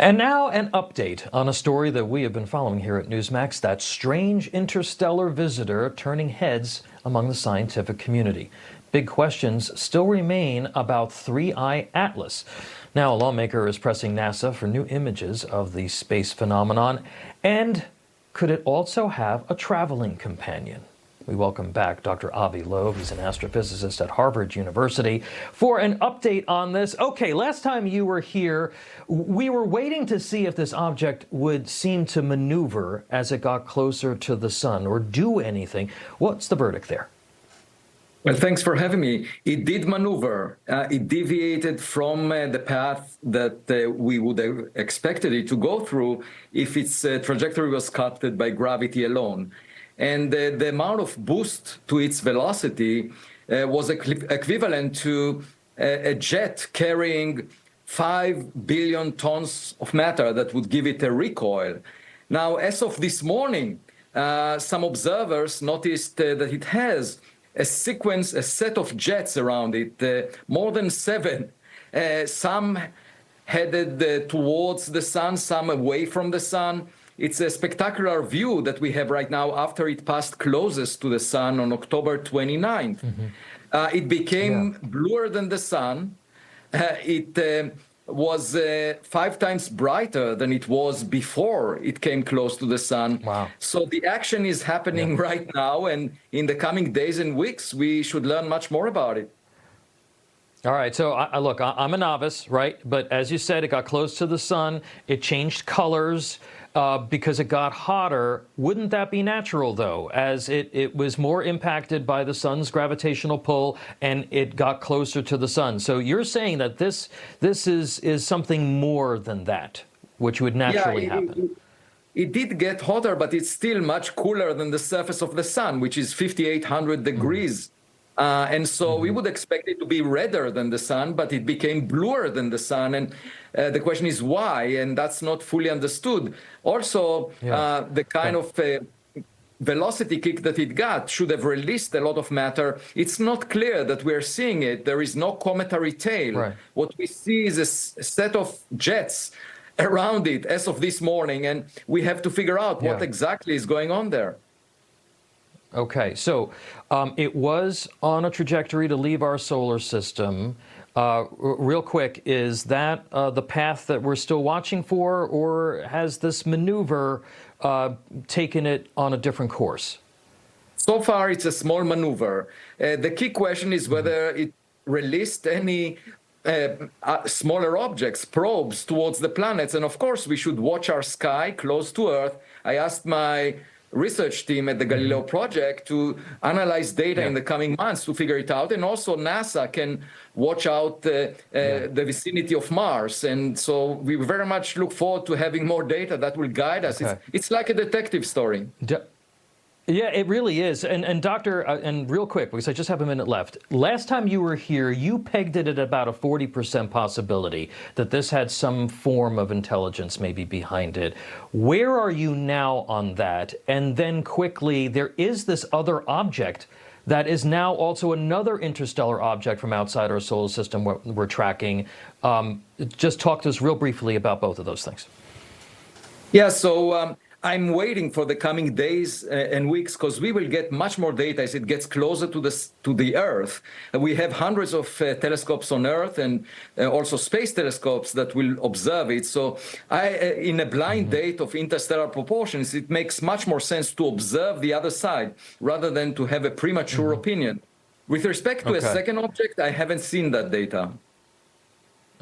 And now an update on a story that we have been following here at Newsmax, that strange interstellar visitor turning heads among the scientific community. Big questions still remain about 3IATLAS. Now a lawmaker is pressing NASA for new images of the space phenomenon. And could it also have a traveling companion? We welcome back Dr. Avi Loeb. He's an astrophysicist at Harvard University for an update on this. Okay, last time you were here, we were waiting to see if this object would seem to maneuver as it got closer to the sun or do anything. What's the verdict there? Well, thanks for having me. It did maneuver. It deviated from the path that we would have expected it to go through if its trajectory was sculpted by gravity alone. And the amount of boost to its velocity was equivalent to a jet carrying 5 billion tons of matter that would give it a recoil. Now, as of this morning, some observers noticed that it has a set of jets around it, more than 7. Some headed towards the sun, some away from the sun. It's a spectacular view that we have right now after it passed closest to the sun on October 29th. Mm-hmm. It became bluer than the sun. It was 5 times brighter than it was before it came close to the sun. Wow. So the action is happening right now, and in the coming days and weeks, we should learn much more about it. All right, so look, I'm a novice, right? But as you said, it got close to the sun. It changed colors because it got hotter. Wouldn't that be natural, though, as it was more impacted by the sun's gravitational pull and it got closer to the sun? So you're saying that this is something more than that, which would naturally happen. It did get hotter, but it's still much cooler than the surface of the sun, which is 5,800 degrees. And so we would expect it to be redder than the sun, but it became bluer than the sun. And the question is why, and that's not fully understood. Also, the kind of velocity kick that it got should have released a lot of matter. It's not clear that we're seeing it. There is no cometary tail. Right. What we see is a set of jets around it as of this morning, and we have to figure out what exactly is going on there. Okay, so it was on a trajectory to leave our solar system. Real quick, is that the path that we're still watching for, or has this maneuver taken it on a different course? So far, it's a small maneuver. The key question is whether it released any smaller objects, probes towards the planets. And of course, we should watch our sky close to Earth. I asked my research team at the Galileo project to analyze data in the coming months to figure it out. And also NASA can watch out the vicinity of Mars. And so we very much look forward to having more data that will guide us. It's like a detective story. Yeah, it really is. And Doctor, and real quick, because I just have a minute left. Last time you were here, you pegged it at about a 40% possibility that this had some form of intelligence maybe behind it. Where are you now on that? And then quickly, there is this other object that is now also another interstellar object from outside our solar system we're tracking. Just talk to us real briefly about both of those things. Yeah, so I'm waiting for the coming days and weeks because we will get much more data as it gets closer to the Earth. We have hundreds of telescopes on Earth and also space telescopes that will observe it. So in a blind date of interstellar proportions, it makes much more sense to observe the other side rather than to have a premature opinion. With respect to a second object, I haven't seen that data.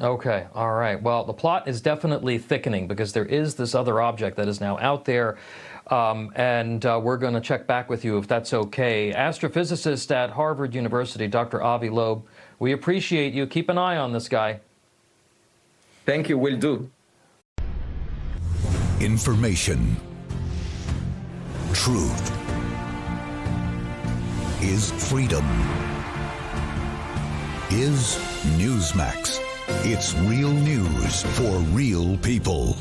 Okay, all right. Well, the plot is definitely thickening because there is this other object that is now out there, and we're going to check back with you if that's okay. Astrophysicist at Harvard University, Dr. Avi Loeb, we appreciate you. Keep an eye on this guy. Thank you, will do. Information. Truth. Is freedom. Is Newsmax. It's real news for real people.